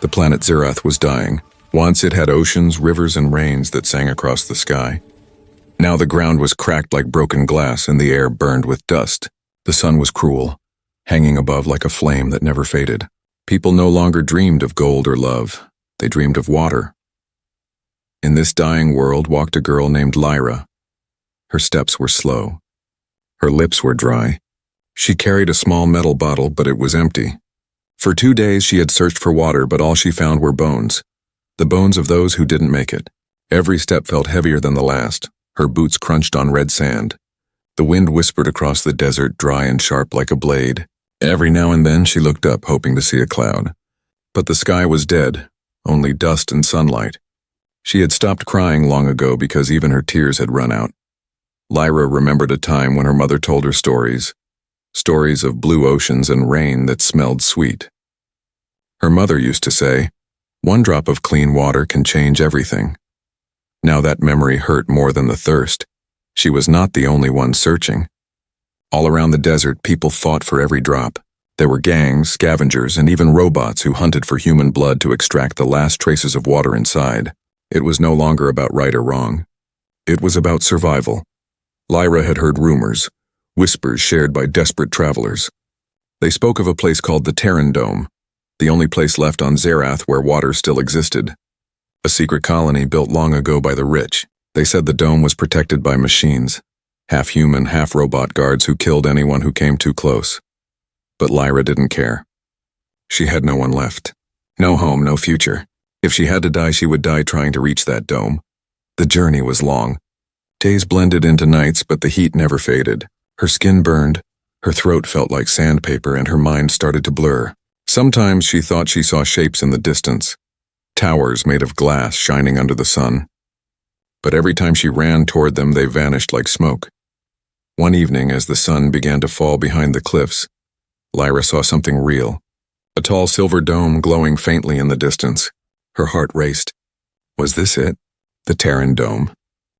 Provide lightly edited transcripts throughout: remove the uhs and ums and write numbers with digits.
The planet Zerath was dying. Once it had oceans, rivers, and rains that sang across the sky. Now the ground was cracked like broken glass and the air burned with dust. The sun was cruel, hanging above like a flame that never faded. People no longer dreamed of gold or love. They dreamed of water. In this dying world walked a girl named Lyra. Her steps were slow. Her lips were dry. She carried a small metal bottle, but it was empty. For 2 days she had searched for water, but all she found were bones. The bones of those who didn't make it. Every step felt heavier than the last. Her boots crunched on red sand. The wind whispered across the desert, dry and sharp like a blade. Every now and then she looked up, hoping to see a cloud. But the sky was dead, only dust and sunlight. She had stopped crying long ago because even her tears had run out. Lyra remembered a time when her mother told her stories of blue oceans and rain that smelled sweet. Her mother used to say, "One drop of clean water can change everything." Now that memory hurt more than the thirst. She was not the only one searching. All around the desert, people fought for every drop. There were gangs, scavengers, and even robots who hunted for human blood to extract the last traces of water inside. It was no longer about right or wrong. It was about survival. Lyra had heard rumors, whispers shared by desperate travelers. They spoke of a place called the Terran Dome, the only place left on Zerath where water still existed. A secret colony built long ago by the rich. They said the dome was protected by machines, half-human, half-robot guards who killed anyone who came too close. But Lyra didn't care. She had no one left. No home, no future. If she had to die, she would die trying to reach that dome. The journey was long. Days blended into nights, but the heat never faded. Her skin burned, her throat felt like sandpaper, and her mind started to blur. Sometimes she thought she saw shapes in the distance, towers made of glass shining under the sun. But every time she ran toward them, they vanished like smoke. One evening, as the sun began to fall behind the cliffs, Lyra saw something real. A tall silver dome glowing faintly in the distance. Her heart raced. Was this it? The Terran Dome.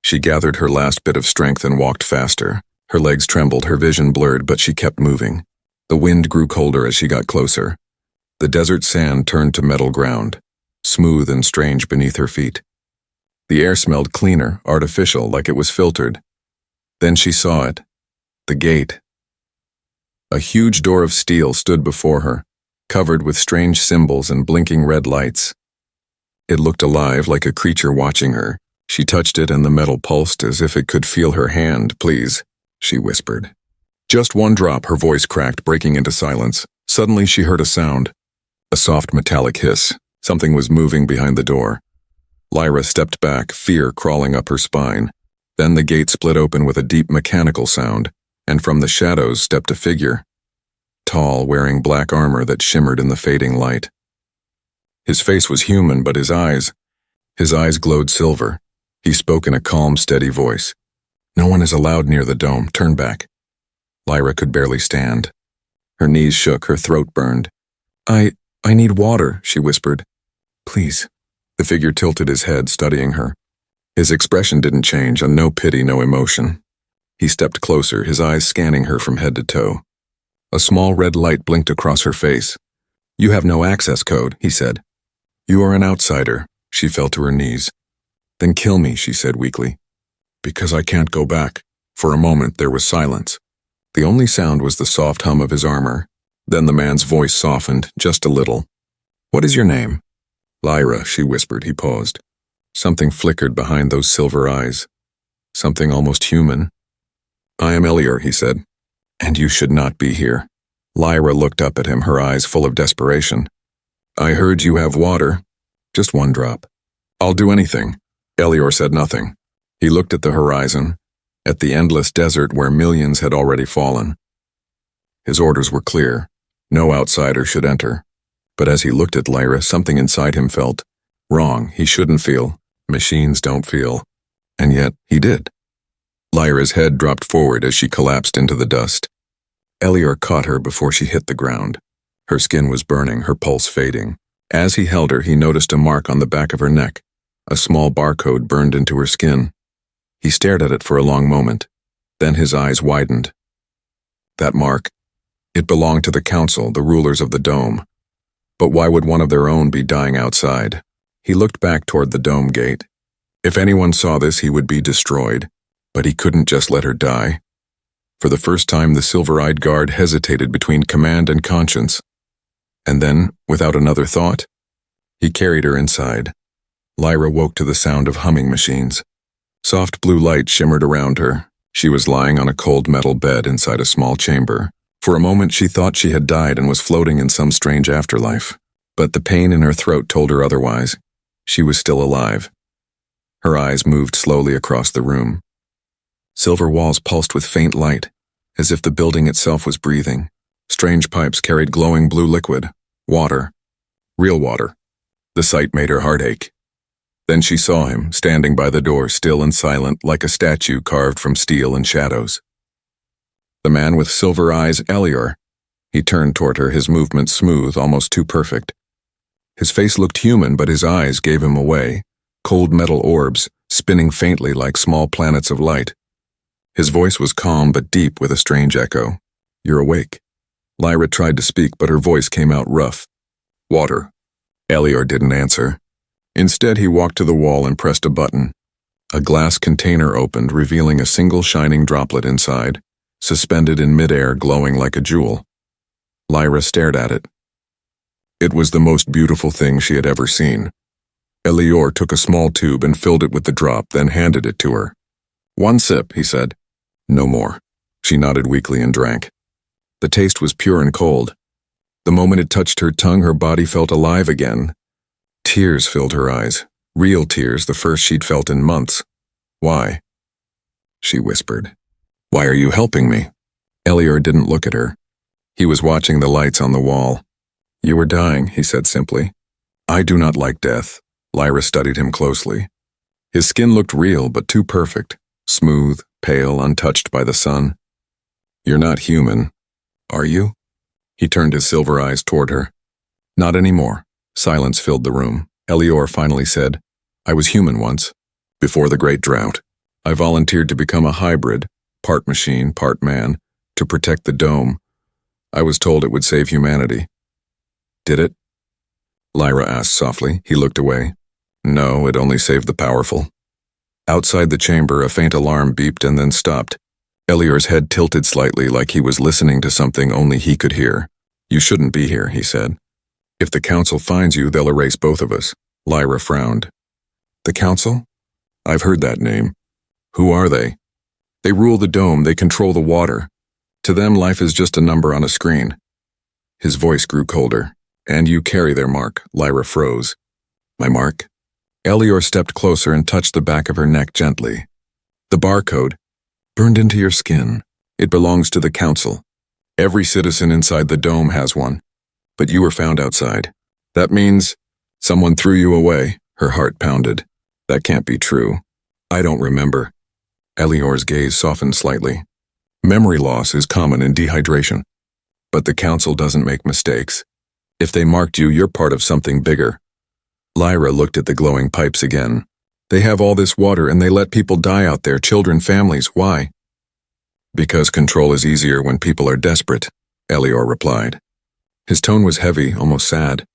She gathered her last bit of strength and walked faster. Her legs trembled, her vision blurred, but she kept moving. The wind grew colder as she got closer. The desert sand turned to metal ground, smooth and strange beneath her feet. The air smelled cleaner, artificial, like it was filtered. Then she saw it. The gate. A huge door of steel stood before her, covered with strange symbols and blinking red lights. It looked alive, like a creature watching her. She touched it and the metal pulsed as if it could feel her hand. "Please," she whispered. Just one drop, her voice cracked, breaking into silence. Suddenly she heard a sound. A soft metallic hiss. Something was moving behind the door. Lyra stepped back, fear crawling up her spine. Then the gate split open with a deep mechanical sound, and from the shadows stepped a figure. Tall, wearing black armor that shimmered in the fading light. His face was human, but his eyes glowed silver. He spoke in a calm, steady voice. "No one is allowed near the dome. Turn back." Lyra could barely stand. Her knees shook, her throat burned. I need water," she whispered. "Please." The figure tilted his head, studying her. His expression didn't change, no pity, no emotion. He stepped closer, his eyes scanning her from head to toe. A small red light blinked across her face. "You have no access code," he said. "You are an outsider." She fell to her knees. "Then kill me," she said weakly. "Because I can't go back." For a moment there was silence. The only sound was the soft hum of his armor. Then the man's voice softened, just a little. "What is your name?" "Lyra," she whispered. He paused. Something flickered behind those silver eyes. Something almost human. "I am Elior," he said. "And you should not be here." Lyra looked up at him, her eyes full of desperation. "I heard you have water. Just one drop." "I'll do anything." Elior said nothing. He looked at the horizon, at the endless desert where millions had already fallen. His orders were clear. No outsider should enter. But as he looked at Lyra, something inside him felt wrong. He shouldn't feel. Machines don't feel. And yet, he did. Lyra's head dropped forward as she collapsed into the dust. Elior caught her before she hit the ground. Her skin was burning, her pulse fading. As he held her, he noticed a mark on the back of her neck. A small barcode burned into her skin. He stared at it for a long moment. Then his eyes widened. That mark, it belonged to the council, the rulers of the dome. But why would one of their own be dying outside? He looked back toward the dome gate. If anyone saw this, he would be destroyed. But he couldn't just let her die. For the first time, the silver-eyed guard hesitated between command and conscience. And then, without another thought, he carried her inside. Lyra woke to the sound of humming machines. Soft blue light shimmered around her. She was lying on a cold metal bed inside a small chamber. For a moment, she thought she had died and was floating in some strange afterlife. But the pain in her throat told her otherwise. She was still alive. Her eyes moved slowly across the room. Silver walls pulsed with faint light, as if the building itself was breathing. Strange pipes carried glowing blue liquid. Water. Real water. The sight made her heart ache. Then she saw him, standing by the door, still and silent, like a statue carved from steel and shadows. The man with silver eyes, Elior. He turned toward her, his movements smooth, almost too perfect. His face looked human, but his eyes gave him away. Cold metal orbs, spinning faintly like small planets of light. His voice was calm but deep with a strange echo. "You're awake." Lyra tried to speak, but her voice came out rough. "Water." Elior didn't answer. Instead, he walked to the wall and pressed a button. A glass container opened, revealing a single shining droplet inside, suspended in midair, glowing like a jewel. Lyra stared at it. It was the most beautiful thing she had ever seen. Elior took a small tube and filled it with the drop, then handed it to her. "One sip," he said. "No more." She nodded weakly and drank. The taste was pure and cold. The moment it touched her tongue, her body felt alive again. Tears filled her eyes. Real tears, the first she'd felt in months. "Why?" she whispered. "Why are you helping me?" Elior didn't look at her. He was watching the lights on the wall. "You were dying," he said simply. "I do not like death." Lyra studied him closely. His skin looked real, but too perfect. Smooth, pale, untouched by the sun. "You're not human, are you?" He turned his silver eyes toward her. "Not anymore." Silence filled the room. Elior finally said, "I was human once, before the Great Drought. I volunteered to become a hybrid, part machine, part man, to protect the dome. I was told it would save humanity." "Did it?" Lyra asked softly. He looked away. "No, it only saved the powerful." Outside the chamber, a faint alarm beeped and then stopped. Elior's head tilted slightly, like he was listening to something only he could hear. "You shouldn't be here," he said. "If the council finds you, they'll erase both of us." Lyra frowned. "The council? I've heard that name. Who are they?" "They rule the dome, they control the water. To them, life is just a number on a screen." His voice grew colder. "And you carry their mark." Lyra froze. "My mark?" Elior stepped closer and touched the back of her neck gently. "The barcode, burned into your skin. It belongs to the council. Every citizen inside the dome has one. But you were found outside. That means someone threw you away." Her heart pounded. "That can't be true. I don't remember." Elior's gaze softened slightly. "Memory loss is common in dehydration. But the council doesn't make mistakes. If they marked you, you're part of something bigger." Lyra looked at the glowing pipes again. "They have all this water and they let people die out there, children, families. Why?" "Because control is easier when people are desperate," Elior replied. His tone was heavy, almost sad.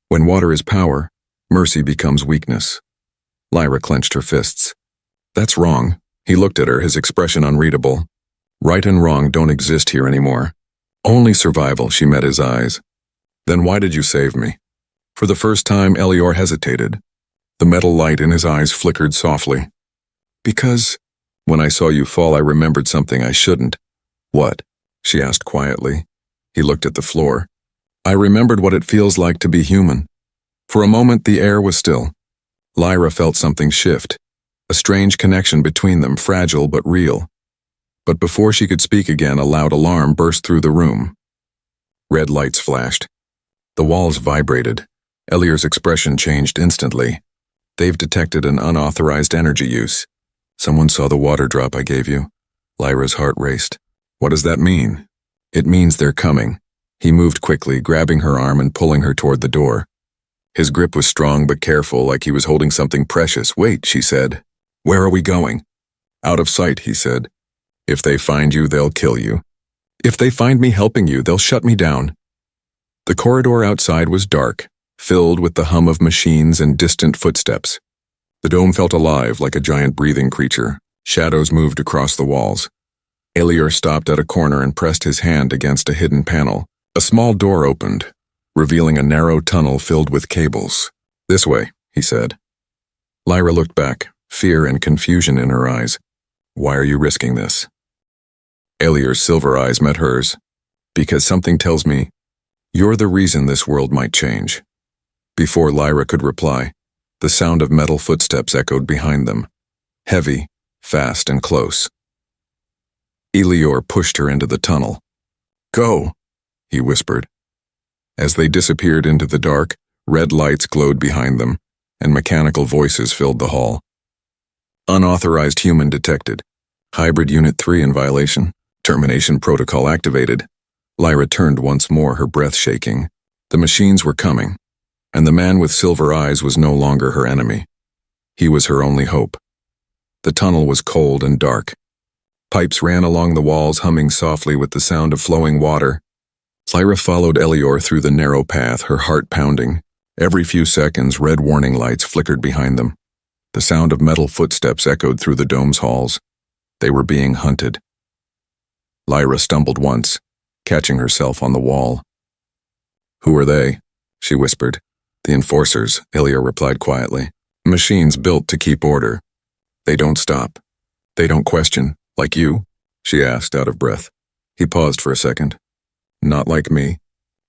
"When water is power, mercy becomes weakness." Lyra clenched her fists. "That's wrong." He looked at her, his expression unreadable. "Right and wrong don't exist here anymore. Only survival." She met his eyes. "Then why did you save me?" For the first time, Elior hesitated. The metal light in his eyes flickered softly. "Because when I saw you fall, I remembered something I shouldn't." "What?" she asked quietly. He looked at the floor. "I remembered what it feels like to be human." For a moment, the air was still. Lyra felt something shift, a strange connection between them, fragile but real. But before she could speak again, a loud alarm burst through the room. Red lights flashed. The walls vibrated. Elior's expression changed instantly. "They've detected an unauthorized energy use." "Someone saw the water drop I gave you." Lyra's heart raced. "What does that mean?" "It means they're coming." He moved quickly, grabbing her arm and pulling her toward the door. His grip was strong but careful, like he was holding something precious. "Wait," she said. "Where are we going?" "Out of sight," he said. "If they find you, they'll kill you. If they find me helping you, they'll shut me down." The corridor outside was dark, filled with the hum of machines and distant footsteps. The dome felt alive like a giant breathing creature. Shadows moved across the walls. Elior stopped at a corner and pressed his hand against a hidden panel. A small door opened, revealing a narrow tunnel filled with cables. "This way," he said. Lyra looked back, fear and confusion in her eyes. "Why are you risking this?" Elior's silver eyes met hers. "Because something tells me you're the reason this world might change." Before Lyra could reply, the sound of metal footsteps echoed behind them. Heavy, fast, and close. Elior pushed her into the tunnel. "Go," he whispered. As they disappeared into the dark, red lights glowed behind them, and mechanical voices filled the hall. "Unauthorized human detected. Hybrid Unit 3 in violation. Termination protocol activated." Lyra turned once more, her breath shaking. The machines were coming, and the man with silver eyes was no longer her enemy. He was her only hope. The tunnel was cold and dark. Pipes ran along the walls, humming softly with the sound of flowing water. Lyra followed Elior through the narrow path, her heart pounding. Every few seconds, red warning lights flickered behind them. The sound of metal footsteps echoed through the dome's halls. They were being hunted. Lyra stumbled once, catching herself on the wall. "Who are they?" she whispered. "The enforcers," Elior replied quietly. "Machines built to keep order. They don't stop. They don't question. Like you?" she asked, out of breath. He paused for a second. "Not like me.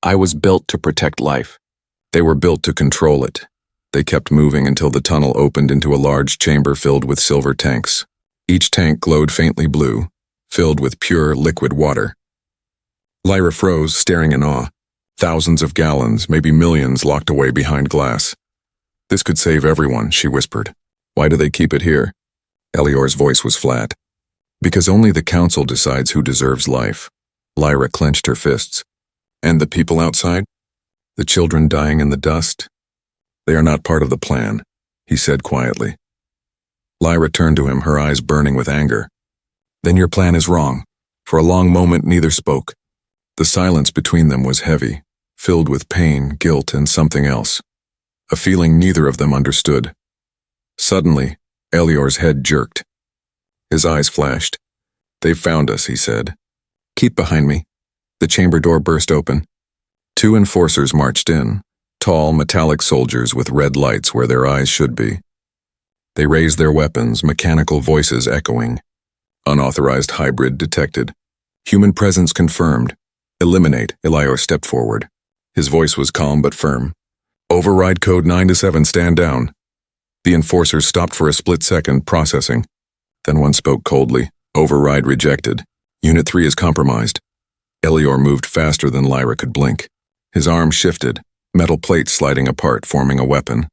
I was built to protect life. They were built to control it." They kept moving until the tunnel opened into a large chamber filled with silver tanks. Each tank glowed faintly blue, filled with pure liquid water. Lyra froze, staring in awe. Thousands of gallons, maybe millions, locked away behind glass. "This could save everyone," she whispered. "Why do they keep it here?" Elior's voice was flat. "Because only the council decides who deserves life." Lyra clenched her fists. "And the people outside? The children dying in the dust? They are not part of the plan," he said quietly. Lyra turned to him, her eyes burning with anger. "Then your plan is wrong." For a long moment, neither spoke. The silence between them was heavy, filled with pain, guilt, and something else. A feeling neither of them understood. Suddenly, Elior's head jerked. His eyes flashed. "They've found us," he said. "Keep behind me." The chamber door burst open. 2 enforcers marched in, tall, metallic soldiers with red lights where their eyes should be. They raised their weapons, mechanical voices echoing. "Unauthorized hybrid detected. Human presence confirmed. Eliminate." Elior stepped forward. His voice was calm but firm. "Override code 9 to 7, stand down." The enforcers stopped for a split second, processing. Then one spoke coldly. "Override rejected. Unit 3 is compromised." Elior moved faster than Lyra could blink. His arm shifted, metal plates sliding apart, forming a weapon.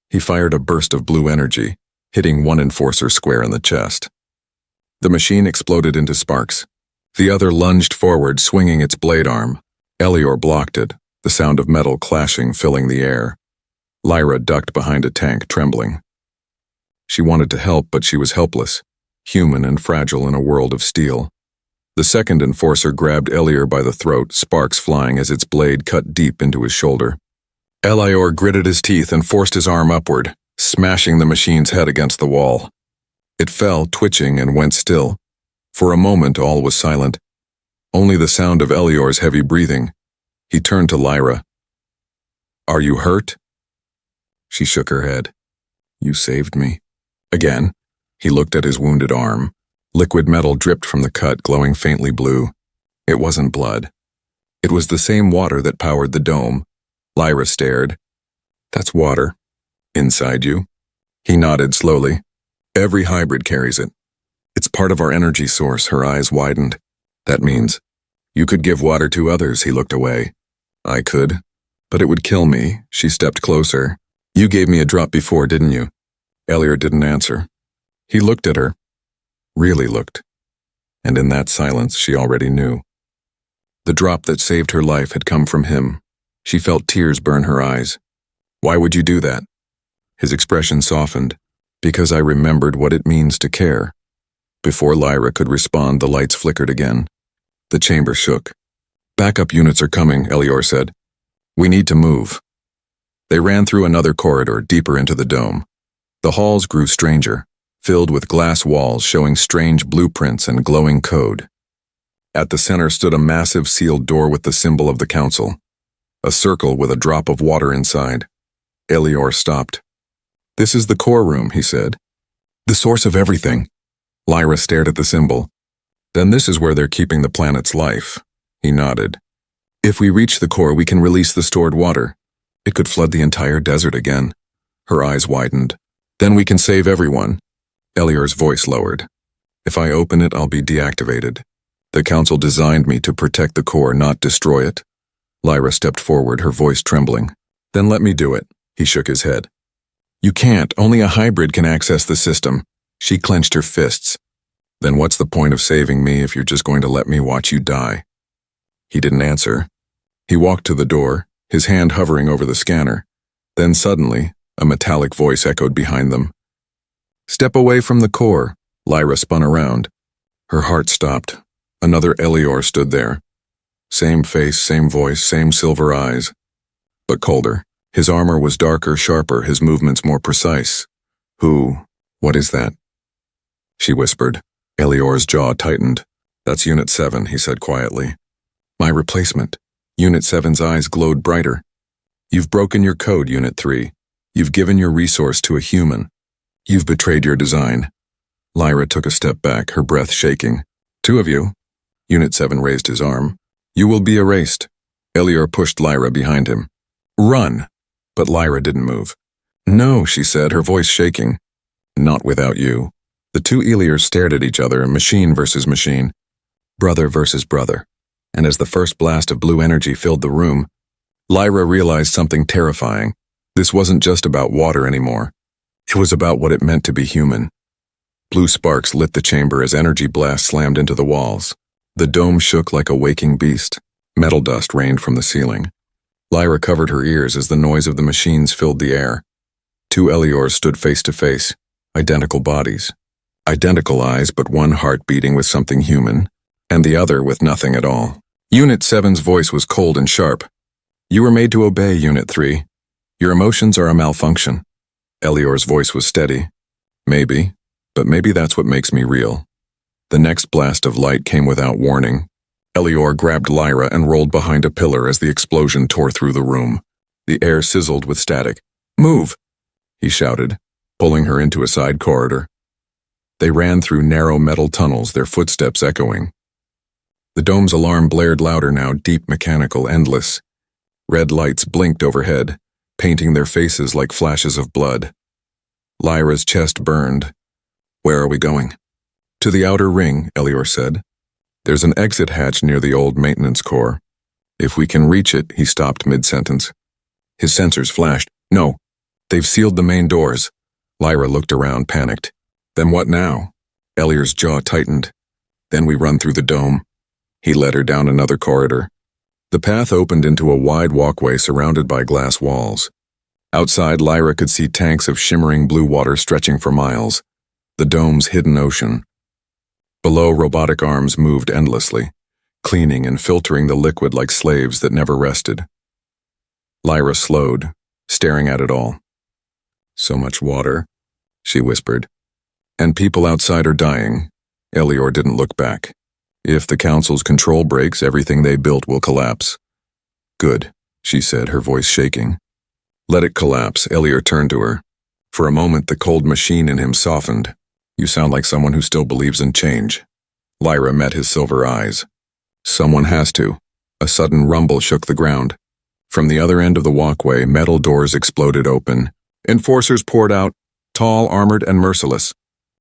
He fired a burst of blue energy, hitting one enforcer square in the chest. The machine exploded into sparks. The other lunged forward, swinging its blade arm. Elior blocked it, the sound of metal clashing filling the air. Lyra ducked behind a tank, trembling. She wanted to help, but she was helpless, human and fragile in a world of steel. The second enforcer grabbed Elior by the throat, sparks flying as its blade cut deep into his shoulder. Elior gritted his teeth and forced his arm upward, smashing the machine's head against the wall. It fell, twitching, and went still. For a moment, all was silent. Only the sound of Elior's heavy breathing. He turned to Lyra. "Are you hurt?" She shook her head. "You saved me." Again, he looked at his wounded arm. Liquid metal dripped from the cut, glowing faintly blue. It wasn't blood. It was the same water that powered the dome. Lyra stared. "That's water. Inside you?" He nodded slowly. "Every hybrid carries it. It's part of our energy source." Her eyes widened. "That means you could give water to others." He looked away. "I could, but it would kill me." She stepped closer. "You gave me a drop before, didn't you?" Elior didn't answer. He looked at her. Really looked. And in that silence, she already knew. The drop that saved her life had come from him. She felt tears burn her eyes. "Why would you do that?" His expression softened. "Because I remembered what it means to care." Before Lyra could respond, the lights flickered again. The chamber shook. "Backup units are coming," Elior said. We need to move. They ran through another corridor deeper into the dome. The halls grew stranger, filled with glass walls showing strange blueprints and glowing code. At the center stood a massive sealed door with the symbol of the council, a circle with a drop of water inside. Elior stopped. "This is the core room," he said. "The source of everything." Lyra stared at the symbol. "Then this is where they're keeping the planet's life." He nodded. "If we reach the core, we can release the stored water. It could flood the entire desert again." Her eyes widened. "Then we can save everyone." Elior's voice lowered. "If I open it, I'll be deactivated. The council designed me to protect the core, not destroy it." Lyra stepped forward, her voice trembling. "Then let me do it." He shook his head. "You can't. Only a hybrid can access the system." She clenched her fists. "Then what's the point of saving me if you're just going to let me watch you die?" He didn't answer. He walked to the door, his hand hovering over the scanner. Then suddenly, a metallic voice echoed behind them. "Step away from the core." Lyra spun around. Her heart stopped. Another Elior stood there. Same face, same voice, same silver eyes. But colder. His armor was darker, sharper, his movements more precise. What is that?" She whispered. Elior's jaw tightened. "That's Unit 7, he said quietly. "My replacement." Unit 7's eyes glowed brighter. "You've broken your code, Unit 3. You've given your resource to a human. You've betrayed your design." Lyra took a step back, her breath shaking. "Two of you." Unit 7 raised his arm. "You will be erased." Elior pushed Lyra behind him. "Run!" But Lyra didn't move. "No," she said, her voice shaking. "Not without you." The two Eliors stared at each other, machine versus machine. Brother versus brother. And as the first blast of blue energy filled the room, Lyra realized something terrifying. This wasn't just about water anymore. It was about what it meant to be human. Blue sparks lit the chamber as energy blasts slammed into the walls. The dome shook like a waking beast. Metal dust rained from the ceiling. Lyra covered her ears as the noise of the machines filled the air. Two Eliors stood face to face, identical bodies. Identical eyes, but one heart beating with something human, and the other with nothing at all. Unit 7's voice was cold and sharp. "You were made to obey, Unit 3. Your emotions are a malfunction." Elior's voice was steady. "Maybe, but maybe that's what makes me real." The next blast of light came without warning. Elior grabbed Lyra and rolled behind a pillar as the explosion tore through the room. The air sizzled with static. "Move!" he shouted, pulling her into a side corridor. They ran through narrow metal tunnels, their footsteps echoing. The dome's alarm blared louder now, deep, mechanical, endless. Red lights blinked overhead, painting their faces like flashes of blood. Lyra's chest burned. "Where are we going?" "To the outer ring," Elior said. "There's an exit hatch near the old maintenance core. If we can reach it," he stopped mid-sentence. His sensors flashed. "No, they've sealed the main doors." Lyra looked around, panicked. "Then what now?" Elior's jaw tightened. "Then we run through the dome." He led her down another corridor. The path opened into a wide walkway surrounded by glass walls. Outside, Lyra could see tanks of shimmering blue water stretching for miles, the dome's hidden ocean. Below, robotic arms moved endlessly, cleaning and filtering the liquid like slaves that never rested. Lyra slowed, staring at it all. "So much water," she whispered. "And people outside are dying." Elior didn't look back. "If the council's control breaks, everything they built will collapse." "Good," she said, her voice shaking. "Let it collapse." Elior turned to her. For a moment, the cold machine in him softened. "You sound like someone who still believes in change." Lyra met his silver eyes. "Someone has to." A sudden rumble shook the ground. From the other end of the walkway, metal doors exploded open. Enforcers poured out, tall, armored, and merciless.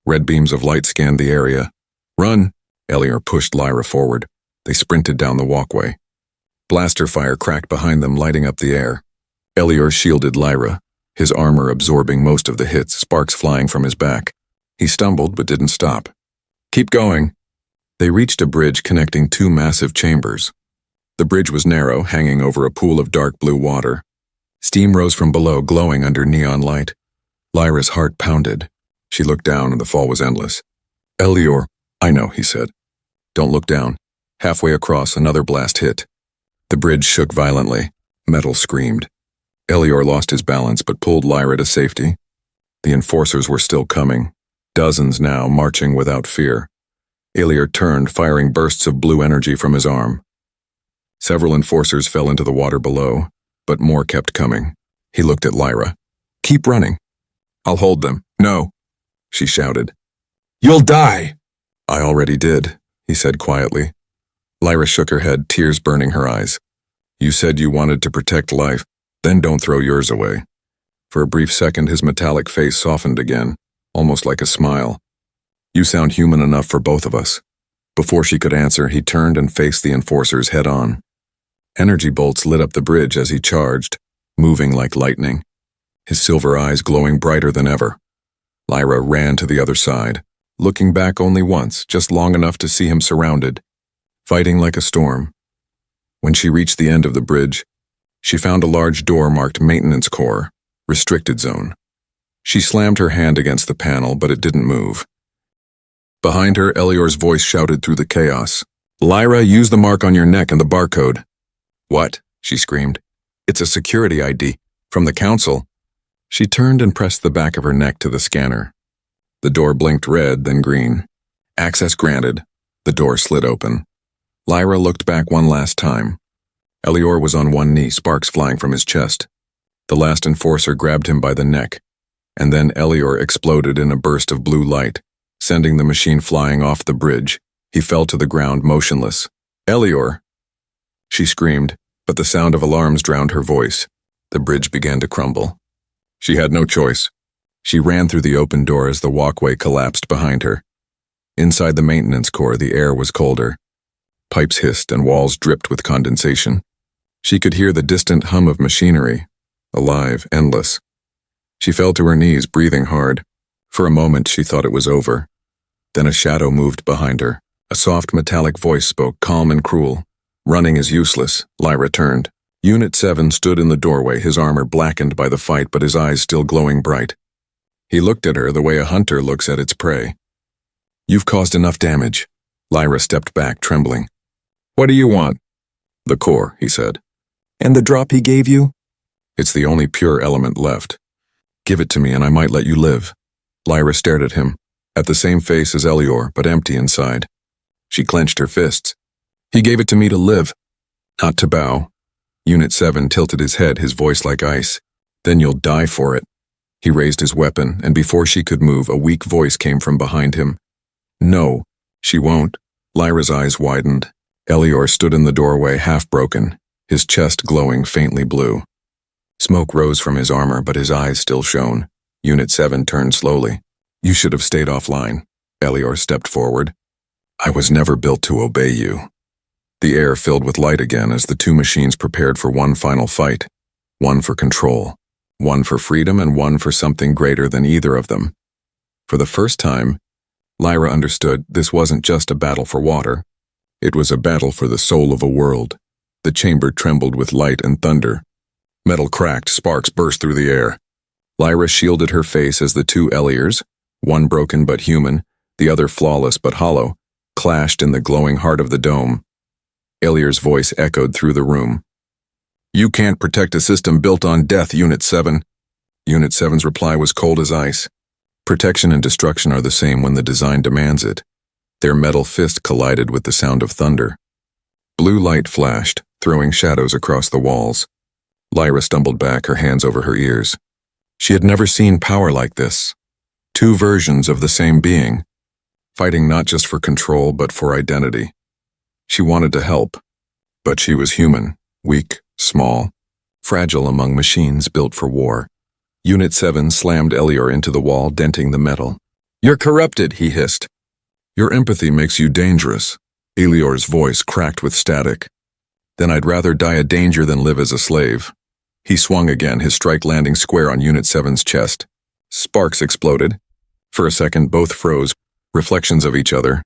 Red beams of light scanned the area. "Run!" Elior pushed Lyra forward. They sprinted down the walkway. Blaster fire cracked behind them, lighting up the air. Elior shielded Lyra, his armor absorbing most of the hits, sparks flying from his back. He stumbled but didn't stop. "Keep going." They reached a bridge connecting two massive chambers. The bridge was narrow, hanging over a pool of dark blue water. Steam rose from below, glowing under neon light. Lyra's heart pounded. She looked down and the fall was endless. "Elior." "I know," he said. "Don't look down." Halfway across, another blast hit. The bridge shook violently. Metal screamed. Elior lost his balance but pulled Lyra to safety. The enforcers were still coming, dozens now marching without fear. Elior turned, firing bursts of blue energy from his arm. Several enforcers fell into the water below, but more kept coming. He looked at Lyra. "Keep running." "I'll hold them." "No," she shouted. "You'll die." "I already did," he said quietly. Lyra shook her head, tears burning her eyes. "You said you wanted to protect life, then don't throw yours away." For a brief second, his metallic face softened again, almost like a smile. "You sound human enough for both of us." Before she could answer, he turned and faced the enforcers head-on. Energy bolts lit up the bridge as he charged, moving like lightning, his silver eyes glowing brighter than ever. Lyra ran to the other side, looking back only once, just long enough to see him surrounded, fighting like a storm. When she reached the end of the bridge, she found a large door marked Maintenance Core, Restricted Zone. She slammed her hand against the panel, but it didn't move. Behind her, Elior's voice shouted through the chaos. "Lyra, use the mark on your neck and the barcode." "What?" she screamed. "It's a security ID. From the council." She turned and pressed the back of her neck to the scanner. The door blinked red, then green. Access granted. The door slid open. Lyra looked back one last time. Elior was on one knee, sparks flying from his chest. The last enforcer grabbed him by the neck, and then Elior exploded in a burst of blue light, sending the machine flying off the bridge. He fell to the ground motionless. "Elior!" She screamed, but the sound of alarms drowned her voice. The bridge began to crumble. She had no choice. She ran through the open door as the walkway collapsed behind her. Inside the maintenance core, the air was colder. Pipes hissed and walls dripped with condensation. She could hear the distant hum of machinery, alive, endless. She fell to her knees, breathing hard. For a moment, she thought it was over. Then a shadow moved behind her. A soft metallic voice spoke, calm and cruel. "Running is useless." Lyra turned. Unit 7 stood in the doorway, his armor blackened by the fight, but his eyes still glowing bright. He looked at her the way a hunter looks at its prey. "You've caused enough damage." Lyra stepped back, trembling. "What do you want?" "The core," he said. "And the drop he gave you?" "It's the only pure element left. Give it to me and I might let you live." Lyra stared at him, at the same face as Elior, but empty inside. She clenched her fists. "He gave it to me to live, not to bow." Unit 7 tilted his head, his voice like ice. "Then you'll die for it." He raised his weapon, and before she could move, a weak voice came from behind him. "No, she won't." Lyra's eyes widened. Elior stood in the doorway, half broken, his chest glowing faintly blue. Smoke rose from his armor, but his eyes still shone. Unit 7 turned slowly. "You should have stayed offline." Elior stepped forward. "I was never built to obey you." The air filled with light again as the two machines prepared for one final fight. One for control, one for freedom, and one for something greater than either of them. For the first time, Lyra understood this wasn't just a battle for water. It was a battle for the soul of a world. The chamber trembled with light and thunder. Metal cracked, sparks burst through the air. Lyra shielded her face as the two Eliors, one broken but human, the other flawless but hollow, clashed in the glowing heart of the dome. Elior's voice echoed through the room. "You can't protect a system built on death, Unit 7. Unit 7's reply was cold as ice. Protection and destruction are the same when the design demands it. Their metal fist collided with the sound of thunder. Blue light flashed, throwing shadows across the walls. Lyra stumbled back, her hands over her ears. She had never seen power like this. Two versions of the same being, fighting not just for control but for identity. She wanted to help, but she was human, weak, small, fragile among machines built for war. Unit 7 slammed Elior into the wall, denting the metal. "You're corrupted," he hissed. "Your empathy makes you dangerous." Elior's voice cracked with static. "Then I'd rather die a danger than live as a slave." He swung again, his strike landing square on Unit 7's chest. Sparks exploded. For a second, both froze, reflections of each other,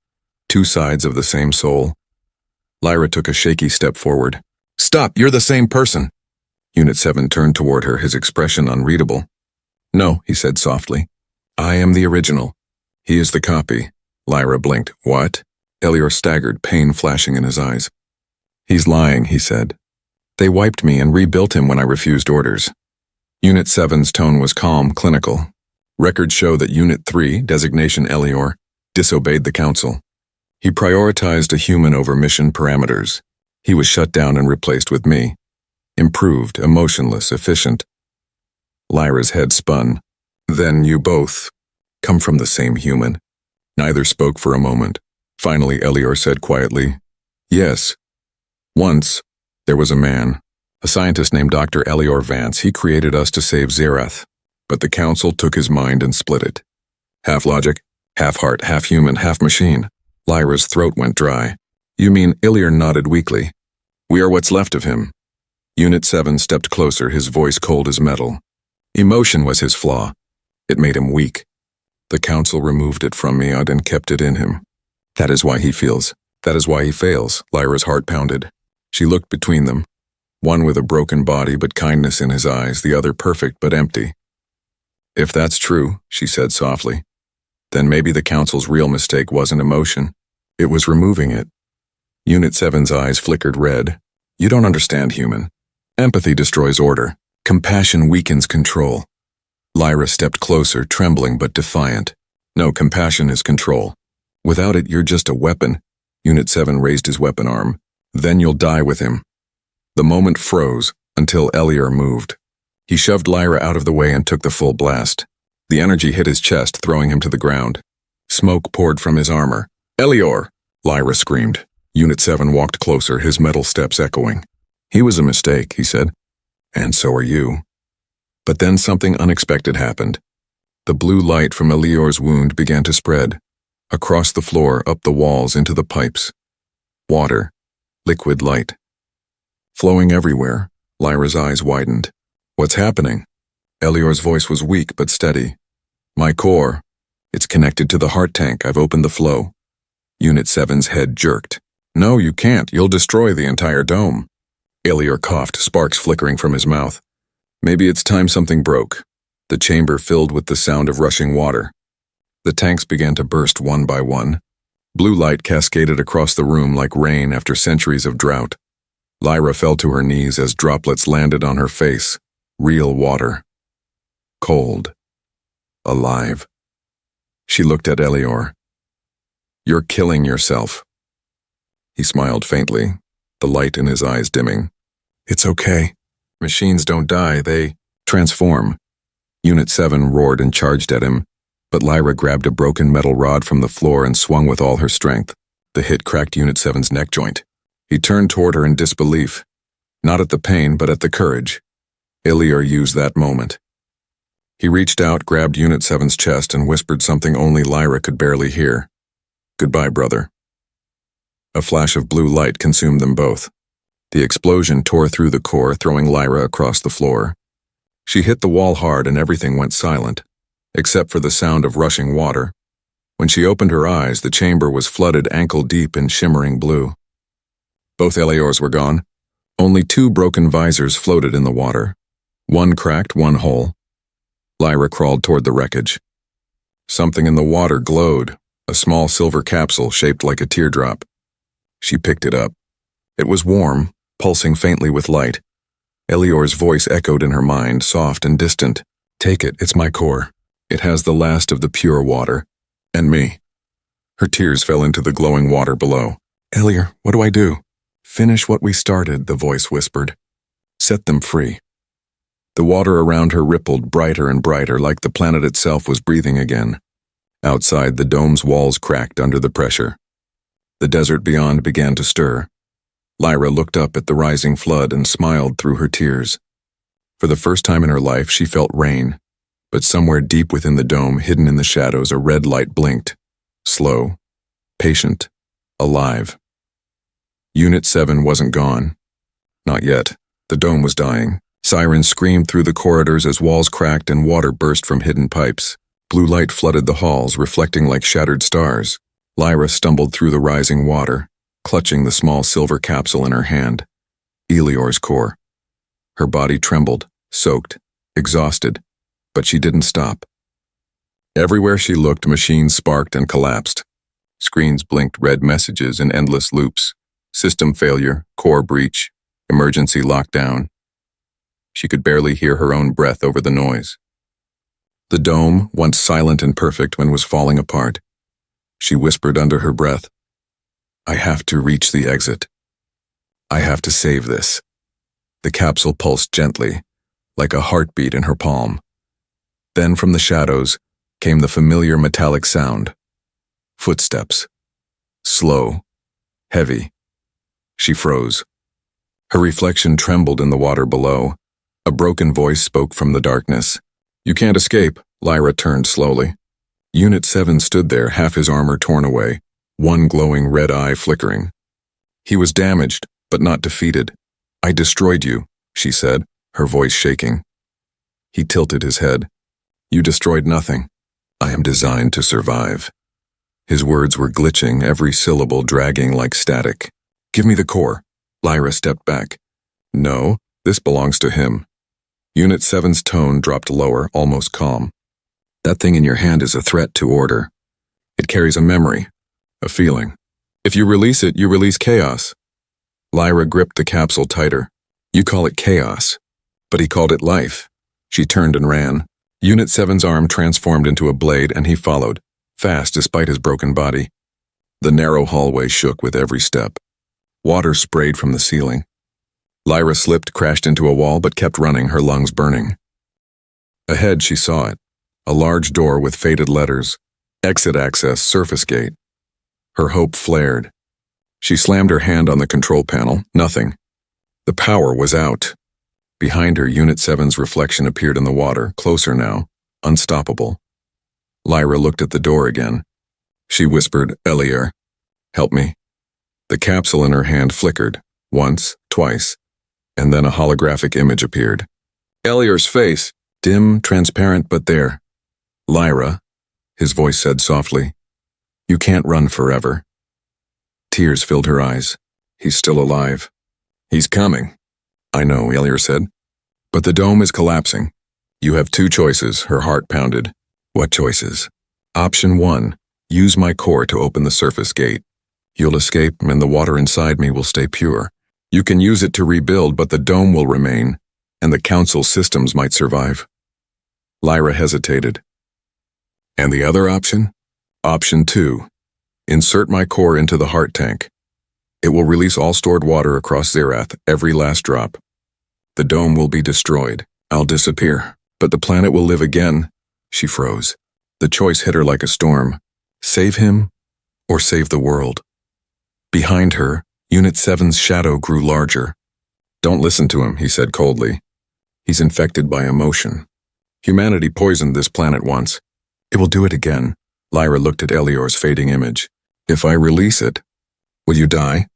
two sides of the same soul. Lyra took a shaky step forward. "Stop, you're the same person." Unit 7 turned toward her, his expression unreadable. "No," he said softly. "I am the original. He is the copy." Lyra blinked. "What?" Elior staggered, pain flashing in his eyes. "He's lying," he said. They wiped me and rebuilt him when I refused orders. Unit 7's tone was calm, clinical. Records show that Unit 3, designation Elior, disobeyed the Council. He prioritized a human over mission parameters. He was shut down and replaced with me. Improved, emotionless, efficient. Lyra's head spun. Then you both come from the same human. Neither spoke for a moment. Finally, Elior said quietly, "Yes. Once, there was a man, a scientist named Dr. Elior Vance. He created us to save Zerath, but the Council took his mind and split it. Half logic, half heart, half human, half machine." Lyra's throat went dry. "You mean?" Elior nodded weakly. "We are what's left of him." Unit 7 stepped closer, his voice cold as metal. Emotion was his flaw. It made him weak. The Council removed it from me and kept it in him. That is why he feels. That is why he fails. Lyra's heart pounded. She looked between them, one with a broken body but kindness in his eyes, the other perfect but empty. "If that's true," she said softly, "then maybe the Council's real mistake wasn't emotion. It was removing it." Unit 7's eyes flickered red. "You don't understand, human. Empathy destroys order. Compassion weakens control." Lyra stepped closer, trembling but defiant. "No, compassion is control. Without it, you're just a weapon." Unit 7 raised his weapon arm. "Then you'll die with him." The moment froze until Elior moved. He shoved Lyra out of the way and took the full blast. The energy hit his chest, throwing him to the ground. Smoke poured from his armor. "Elior!" Lyra screamed. Unit 7 walked closer, his metal steps echoing. "He was a mistake," he said. "And so are you." But then something unexpected happened. The blue light from Elior's wound began to spread. Across the floor, up the walls, into the pipes. Water. Liquid light. Flowing everywhere. Lyra's eyes widened. "What's happening?" Elior's voice was weak but steady. "My core. It's connected to the heart tank. I've opened the flow." Unit 7's head jerked. "No, you can't. You'll destroy the entire dome." Elior coughed, sparks flickering from his mouth. "Maybe it's time something broke." The chamber filled with the sound of rushing water. The tanks began to burst one by one. Blue light cascaded across the room like rain after centuries of drought. Lyra fell to her knees as droplets landed on her face. Real water. Cold. Alive. She looked at Elior. "You're killing yourself." He smiled faintly, the light in his eyes dimming. "It's okay. Machines don't die, they transform." Unit 7 roared and charged at him, but Lyra grabbed a broken metal rod from the floor and swung with all her strength. The hit cracked Unit 7's neck joint. He turned toward her in disbelief, not at the pain but at the courage. Elior used that moment. He reached out, grabbed Unit 7's chest, and whispered something only Lyra could barely hear. "Goodbye, brother." A flash of blue light consumed them both. The explosion tore through the core, throwing Lyra across the floor. She hit the wall hard and everything went silent, except for the sound of rushing water. When she opened her eyes, the chamber was flooded ankle-deep in shimmering blue. Both Eliors were gone. Only 2 broken visors floated in the water. One cracked, one whole. Lyra crawled toward the wreckage. Something in the water glowed, a small silver capsule shaped like a teardrop. She picked it up. It was warm, pulsing faintly with light. Elior's voice echoed in her mind, soft and distant. "Take it, it's my core. It has the last of the pure water. And me." Her tears fell into the glowing water below. "Elior, what do I do?" "Finish what we started," the voice whispered. "Set them free." The water around her rippled brighter and brighter, like the planet itself was breathing again. Outside, the dome's walls cracked under the pressure. The desert beyond began to stir. Lyra looked up at the rising flood and smiled through her tears. For the first time in her life, she felt rain, but somewhere deep within the dome, hidden in the shadows, a red light blinked. Slow, patient, alive. Unit 7 wasn't gone. Not yet. The dome was dying. Sirens screamed through the corridors as walls cracked and water burst from hidden pipes. Blue light flooded the halls, reflecting like shattered stars. Lyra stumbled through the rising water, clutching the small silver capsule in her hand. Elior's core. Her body trembled, soaked, exhausted, but she didn't stop. Everywhere she looked, machines sparked and collapsed. Screens blinked red messages in endless loops. System failure, core breach, Emergency lockdown. She could barely hear her own breath over the noise. The dome, once silent and perfect when was falling apart. She whispered under her breath, "I have to reach the exit. I have to save this." The capsule pulsed gently, like a heartbeat in her palm. Then from the shadows came the familiar metallic sound. Footsteps. Slow. Heavy. She froze. Her reflection trembled in the water below. A broken voice spoke from the darkness. "You can't escape." Lyra turned slowly. Unit 7 stood there, half his armor torn away, one glowing red eye flickering. He was damaged, but not defeated. "I destroyed you," she said, her voice shaking. He tilted his head. "You destroyed nothing. I am designed to survive." His words were glitching, every syllable dragging like static. "Give me the core." Lyra stepped back. "No, this belongs to him." Unit 7's tone dropped lower, almost calm. "That thing in your hand is a threat to order. It carries a memory, a feeling. If you release it, you release chaos." Lyra gripped the capsule tighter. "You call it chaos, but he called it life." She turned and ran. Unit 7's arm transformed into a blade and he followed, fast despite his broken body. The narrow hallway shook with every step. Water sprayed from the ceiling. Lyra slipped, crashed into a wall, but kept running, her lungs burning. Ahead she saw it, a large door with faded letters, "Exit access, surface gate." Her hope flared. She slammed her hand on the control panel, nothing. The power was out. Behind her, Unit 7's reflection appeared in the water, closer now, unstoppable. Lyra looked at the door again. She whispered, "Eliar, help me." The capsule in her hand flickered, once, twice, and then a holographic image appeared. Eliar's face, dim, transparent, but there. "Lyra," his voice said softly, "you can't run forever." Tears filled her eyes. "He's still alive." "He's coming." "I know," Eliar said. "But the dome is collapsing. You have two choices," her heart pounded. "What choices?" "Option 1, use my core to open the surface gate. You'll escape and the water inside me will stay pure. You can use it to rebuild, but the dome will remain, and the council's systems might survive." Lyra hesitated. "And the other option?" "Option 2, insert my core into the heart tank. It will release all stored water across Zerath, every last drop. The dome will be destroyed. I'll disappear, but the planet will live again." She froze. The choice hit her like a storm. Save him, or save the world? Behind her, Unit 7's shadow grew larger. "Don't listen to him," he said coldly. "He's infected by emotion. Humanity poisoned this planet once. It will do it again." Lyra looked at Elior's fading image. "If I release it, will you die?"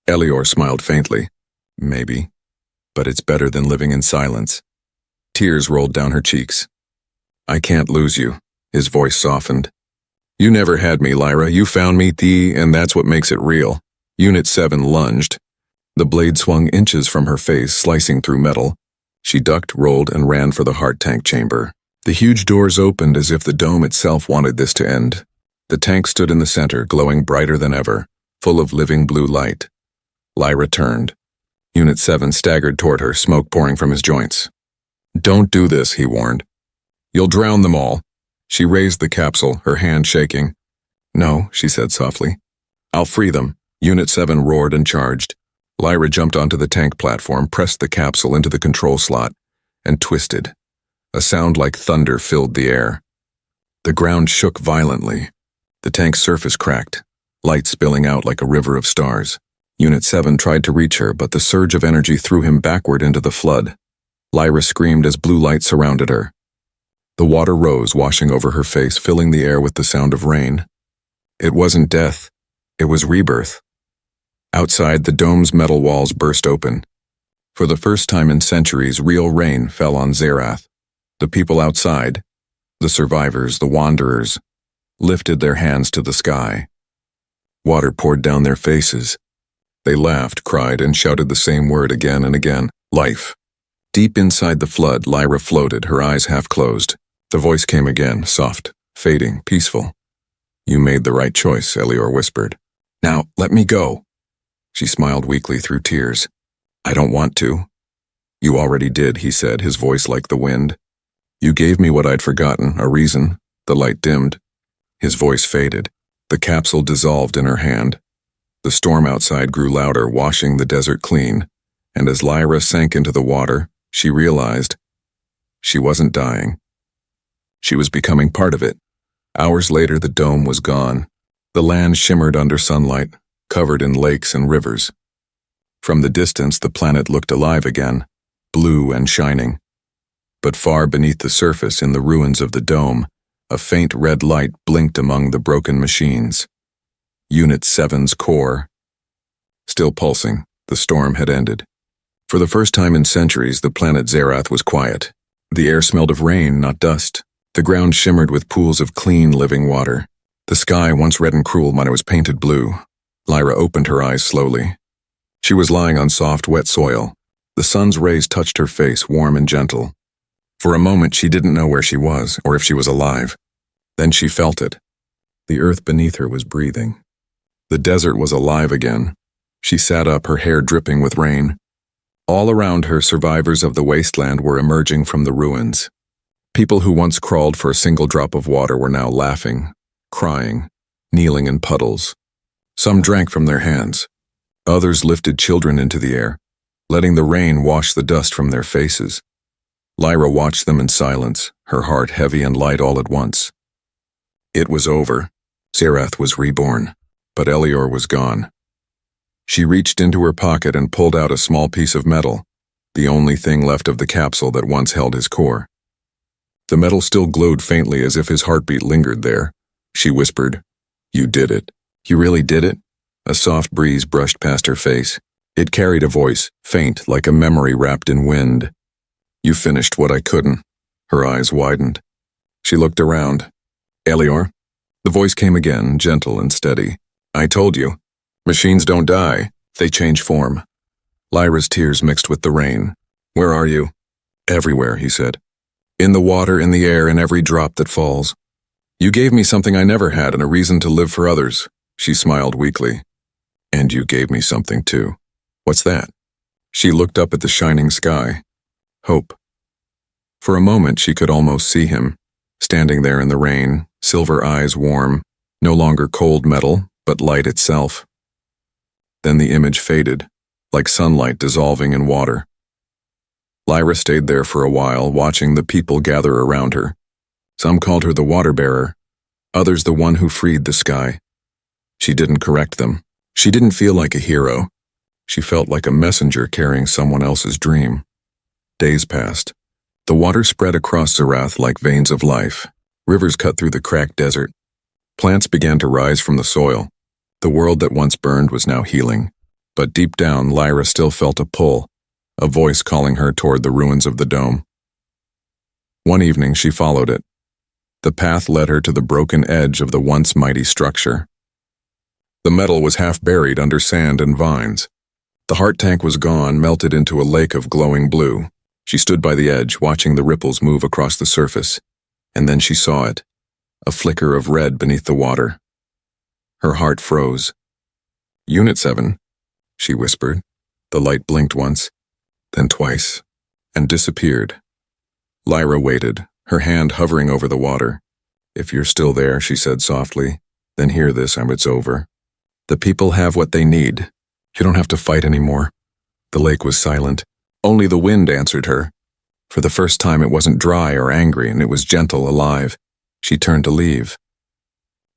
Elior smiled faintly. "Maybe, but it's better than living in silence." Tears rolled down her cheeks. "I can't lose you," his voice softened. "You never had me, Lyra. You found me, and that's what makes it real." Unit 7 lunged. The blade swung inches from her face, slicing through metal. She ducked, rolled, and ran for the heart tank chamber. The huge doors opened as if the dome itself wanted this to end. The tank stood in the center, glowing brighter than ever, full of living blue light. Lyra turned. Unit 7 staggered toward her, smoke pouring from his joints. "Don't do this," he warned. "You'll drown them all." She raised the capsule, her hand shaking. "No," she said softly. "I'll free them." Unit 7 roared and charged. Lyra jumped onto the tank platform, pressed the capsule into the control slot, and twisted. A sound like thunder filled the air. The ground shook violently. The tank's surface cracked, light spilling out like a river of stars. Unit 7 tried to reach her, but the surge of energy threw him backward into the flood. Lyra screamed as blue light surrounded her. The water rose, washing over her face, filling the air with the sound of rain. It wasn't death. It was rebirth. Outside, the dome's metal walls burst open. For the first time in centuries, real rain fell on Zerath. The people outside, the survivors, the wanderers, lifted their hands to the sky. Water poured down their faces. They laughed, cried, and shouted the same word again and again. Life. Deep inside the flood, Lyra floated, her eyes half closed. The voice came again, soft, fading, peaceful. "You made the right choice," Elior whispered. "Now, let me go." She smiled weakly through tears. I don't want to. You already did, he said, his voice like the wind. You gave me what I'd forgotten, a reason. The light dimmed. His voice faded. The capsule dissolved in her hand. The storm outside grew louder, washing the desert clean, and as Lyra sank into the water, she realized she wasn't dying. She was becoming part of it. Hours later, the dome was gone. The land shimmered under sunlight, covered in lakes and rivers. From the distance, the planet looked alive again, blue and shining. But far beneath the surface, in the ruins of the dome, a faint red light blinked among the broken machines. Unit 7's core. Still pulsing, the storm had ended. For the first time in centuries, the planet Zerath was quiet. The air smelled of rain, not dust. The ground shimmered with pools of clean, living water. The sky, once red and cruel, might have painted blue. Lyra opened her eyes slowly. She was lying on soft, wet soil. The sun's rays touched her face, warm and gentle. For a moment, she didn't know where she was, or if she was alive. Then she felt it. The earth beneath her was breathing. The desert was alive again. She sat up, her hair dripping with rain. All around her, survivors of the wasteland were emerging from the ruins. People who once crawled for a single drop of water were now laughing, crying, kneeling in puddles. Some drank from their hands. Others lifted children into the air, letting the rain wash the dust from their faces. Lyra watched them in silence, her heart heavy and light all at once. It was over. Zerath was reborn, but Elior was gone. She reached into her pocket and pulled out a small piece of metal, the only thing left of the capsule that once held his core. The metal still glowed faintly as if his heartbeat lingered there. She whispered, "You did it. You really did it?" A soft breeze brushed past her face. It carried a voice, faint like a memory wrapped in wind. "You finished what I couldn't." Her eyes widened. She looked around. "Elior?" The voice came again, gentle and steady. "I told you. Machines don't die. They change form." Lyra's tears mixed with the rain. "Where are you?" "Everywhere," he said. "In the water, in the air, in every drop that falls. You gave me something I never had and a reason to live for others." She smiled weakly. "And you gave me something too." "What's that?" She looked up at the shining sky. "Hope." For a moment she could almost see him, standing there in the rain, silver eyes warm, no longer cold metal, but light itself. Then the image faded, like sunlight dissolving in water. Lyra stayed there for a while, watching the people gather around her. Some called her the water bearer, others the one who freed the sky. She didn't correct them. She didn't feel like a hero. She felt like a messenger carrying someone else's dream. Days passed. The water spread across Zerath like veins of life. Rivers cut through the cracked desert. Plants began to rise from the soil. The world that once burned was now healing. But deep down, Lyra still felt a pull, a voice calling her toward the ruins of the dome. One evening, she followed it. The path led her to the broken edge of the once mighty structure. The metal was half buried under sand and vines. The heart tank was gone, melted into a lake of glowing blue. She stood by the edge, watching the ripples move across the surface. And then she saw it, a flicker of red beneath the water. Her heart froze. "Unit 7, she whispered. The light blinked once, then twice, and disappeared. Lyra waited, her hand hovering over the water. "If you're still there," she said softly, "then hear this and it's over. The people have what they need. You don't have to fight anymore." The lake was silent. Only the wind answered her. For the first time, it wasn't dry or angry, and it was gentle, alive. She turned to leave.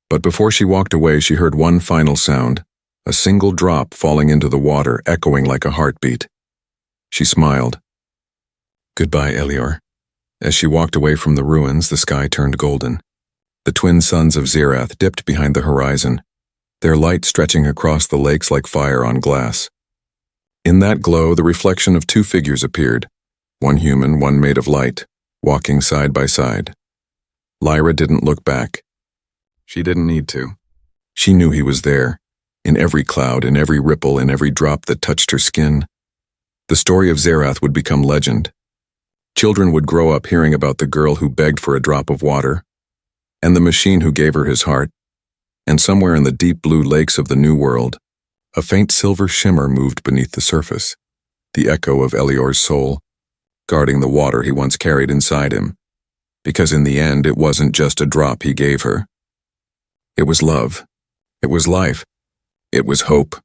But before she walked away, she heard one final sound, a single drop falling into the water, echoing like a heartbeat. She smiled. "Goodbye, Elior." As she walked away from the ruins, the sky turned golden. The twin suns of Zerath dipped behind the horizon, their light stretching across the lakes like fire on glass. In that glow, the reflection of two figures appeared, one human, one made of light, walking side by side. Lyra didn't look back. She didn't need to. She knew he was there, in every cloud, in every ripple, in every drop that touched her skin. The story of Zerath would become legend. Children would grow up hearing about the girl who begged for a drop of water, and the machine who gave her his heart, and somewhere in the deep blue lakes of the New World, a faint silver shimmer moved beneath the surface. the echo of Elior's soul, guarding the water he once carried inside him. Because in the end, it wasn't just a drop he gave her. It was love. It was life. It was hope.